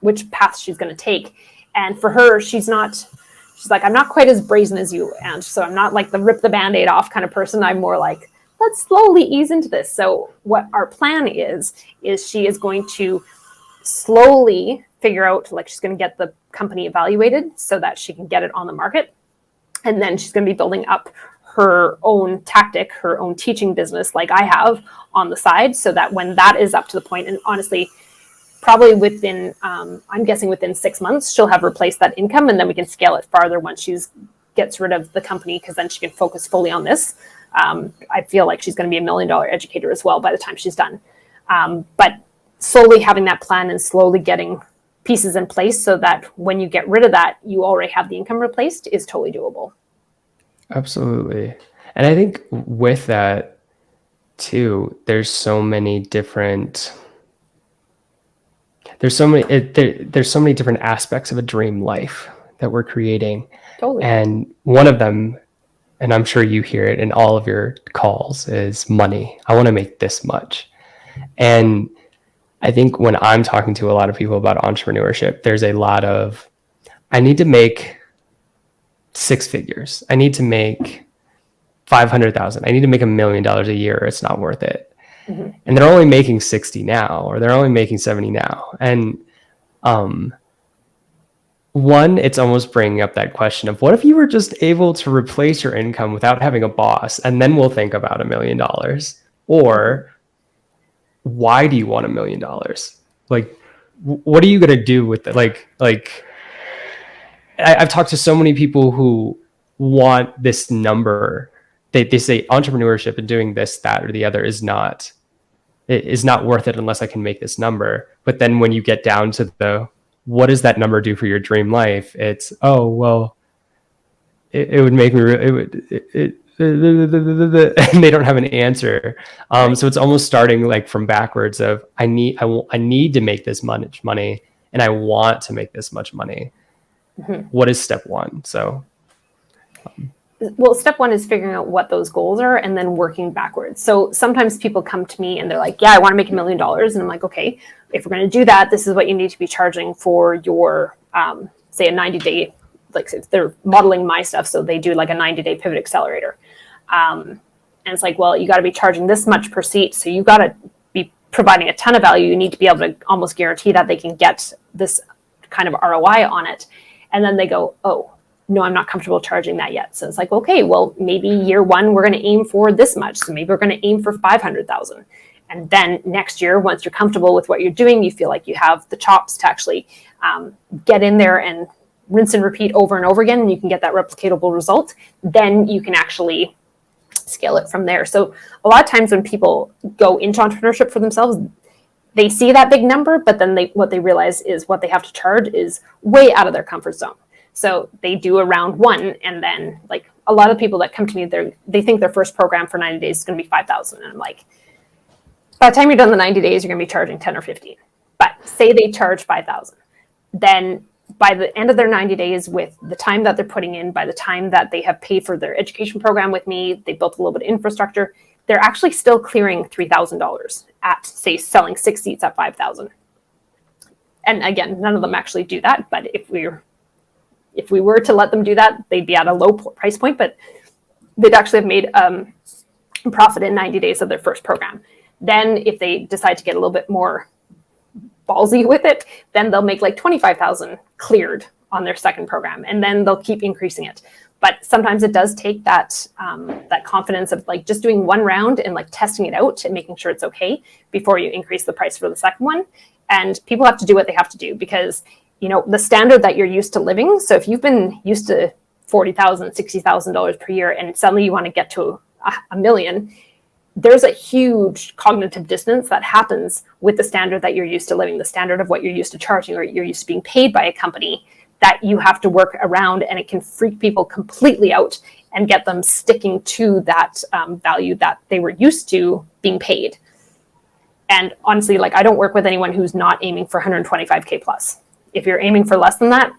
which path she's going to take. And for her, she's like, I'm not quite as brazen as you, and so I'm not like the rip the Band-Aid off kind of person. I'm more like, let's slowly ease into this. So what our plan is she is going to slowly figure out, like she's going to get the company evaluated so that she can get it on the market. And then she's going to be building up her own tactic, her own teaching business like I have on the side, so that when that is up to the point, and honestly, probably within, I'm guessing within 6 months, she'll have replaced that income, and then we can scale it farther once she gets rid of the company, because then she can focus fully on this. I feel like she's going to be $1 million educator as well by the time she's done. But slowly having that plan and slowly getting pieces in place so that when you get rid of that, you already have the income replaced is totally doable. Absolutely. And I think with that too, there's so many different aspects of a dream life that we're creating. Totally. And one of them, and I'm sure you hear it in all of your calls, is money. I want to make this much. And I think when I'm talking to a lot of people about entrepreneurship, there's a lot of, I need to make 6 figures. I need to make 500,000. I need to make $1 million a year. Or it's not worth it. Mm-hmm. And they're only making 60 now, or they're only making 70 now. And one, it's almost bringing up that question of, what if you were just able to replace your income without having a boss, and then we'll think about $1 million? Or why do you want $1 million? Like, what are you going to do with it? Like, I've talked to so many people who want this number. They say entrepreneurship and doing this, that, or the other is not worth it unless I can make this number. But then when you get down to what does that number do for your dream life? It's, oh, well, it would make me, and they don't have an answer. So it's almost starting like from backwards of, I need to make this much money, and I want to make this much money. Mm-hmm. What is step one? So, well, step one is figuring out what those goals are and then working backwards. So sometimes people come to me and they're like, yeah, I want to make $1 million. And I'm like, okay, if we're going to do that, this is what you need to be charging for your, say a 90-day, like they're modeling my stuff. So they do like a 90-day pivot accelerator. And it's like, well, you got to be charging this much per seat. So you got to be providing a ton of value, you need to be able to almost guarantee that they can get this kind of ROI on it. And then they go, oh, no, I'm not comfortable charging that yet. So it's like, okay, well, maybe year one, we're going to aim for this much. So maybe we're going to aim for 500,000. And then next year, once you're comfortable with what you're doing, you feel like you have the chops to actually get in there and rinse and repeat over and over again, and you can get that replicatable result, then you can actually scale it from there. So a lot of times when people go into entrepreneurship for themselves, they see that big number, but then what they realize is what they have to charge is way out of their comfort zone. So they do a round one, and then like a lot of people that come to me, they think their first program for 90 days is going to be 5,000. And I'm like, by the time you're done the 90 days, you're going to be charging 10 or 15. But say they charge 5,000. Then by the end of their 90 days, with the time that they're putting in, by the time that they have paid for their education program with me, they built a little bit of infrastructure, they're actually still clearing $3,000 at, say, selling 6 seats at 5,000. And again, none of them actually do that. But if we were to let them do that, they'd be at a low price point, but they'd actually have made a profit in 90 days of their first program. Then if they decide to get a little bit more ballsy with it, then they'll make like 25,000 cleared on their second program, and then they'll keep increasing it. But sometimes it does take that that confidence of like just doing one round and like testing it out and making sure it's okay before you increase the price for the second one. And people have to do what they have to do, because the standard that you're used to living. So if you've been used to $40,000, $60,000 per year, and suddenly you want to get to a million, there's a huge cognitive dissonance that happens with the standard that you're used to living, the standard of what you're used to charging, or you're used to being paid by a company, that you have to work around, and it can freak people completely out and get them sticking to that value that they were used to being paid. And honestly, like, I don't work with anyone who's not aiming for 125K plus. If you're aiming for less than that,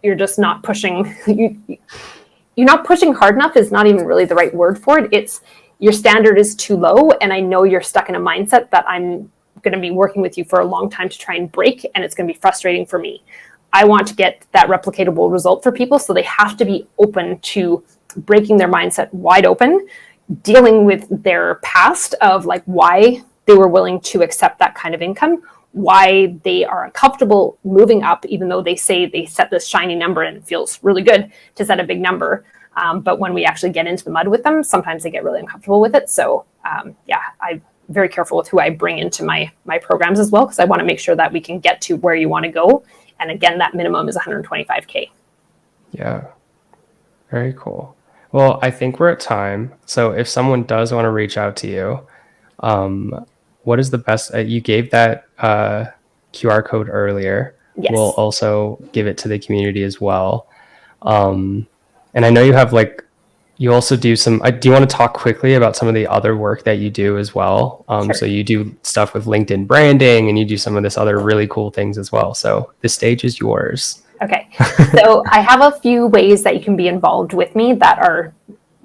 you're just not pushing. You're not pushing hard enough is not even really the right word for it. It's your standard is too low, and I know you're stuck in a mindset that I'm going to be working with you for a long time to try and break, and it's going to be frustrating for me. I want to get that replicatable result for people, so they have to be open to breaking their mindset wide open, dealing with their past of like why they were willing to accept that kind of income, why they are uncomfortable moving up, even though they say they set this shiny number and it feels really good to set a big number. But when we actually get into the mud with them, sometimes they get really uncomfortable with it. So I'm very careful with who I bring into my programs as well, because I want to make sure that we can get to where you want to go. And again, that minimum is 125K. Yeah, very cool. Well, I think we're at time. So if someone does want to reach out to you, what is the best? You gave that QR code earlier. Yes. We'll also give it to the community as well. And I know you have you also do some, do you want to talk quickly about some of the other work that you do as well? Sure. So you do stuff with LinkedIn branding, and you do some of this other really cool things as well. So the stage is yours. Okay. So I have a few ways that you can be involved with me that are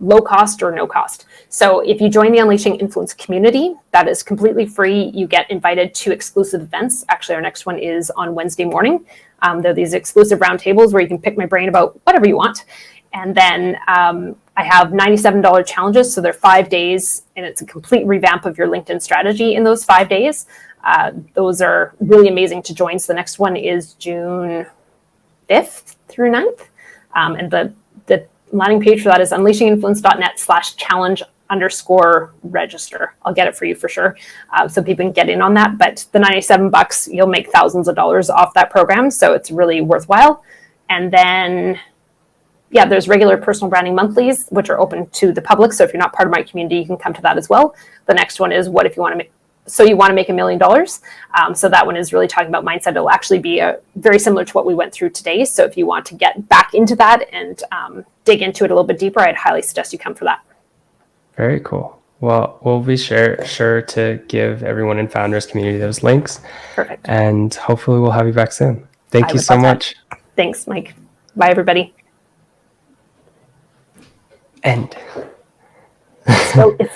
low cost or no cost. So if you join the Unleashing Influence community, that is completely free. You get invited to exclusive events. Actually, our next one is on Wednesday morning. There are these exclusive roundtables where you can pick my brain about whatever you want. And then I have $97 challenges. So they're 5 days, and it's a complete revamp of your LinkedIn strategy in those 5 days. Those are really amazing to join. So the next one is June 5th through 9th. And the landing page for that is unleashinginfluence.net/challenge_register. I'll get it for you for sure. So people can get in on that. But the $97, you'll make thousands of dollars off that program. So it's really worthwhile. And then there's regular personal branding monthlies, which are open to the public. So if you're not part of my community, you can come to that as well. The next one is what if you want to make, so you want to make $1 million. So that one is really talking about mindset. It'll actually be very similar to what we went through today. So if you want to get back into that and dig into it a little bit deeper, I'd highly suggest you come for that. Very cool. Well, we'll be sure to give everyone in Founders Community those links. Perfect. And hopefully we'll have you back soon. Thank you so much. Thanks, Mike. Bye, everybody. End. So if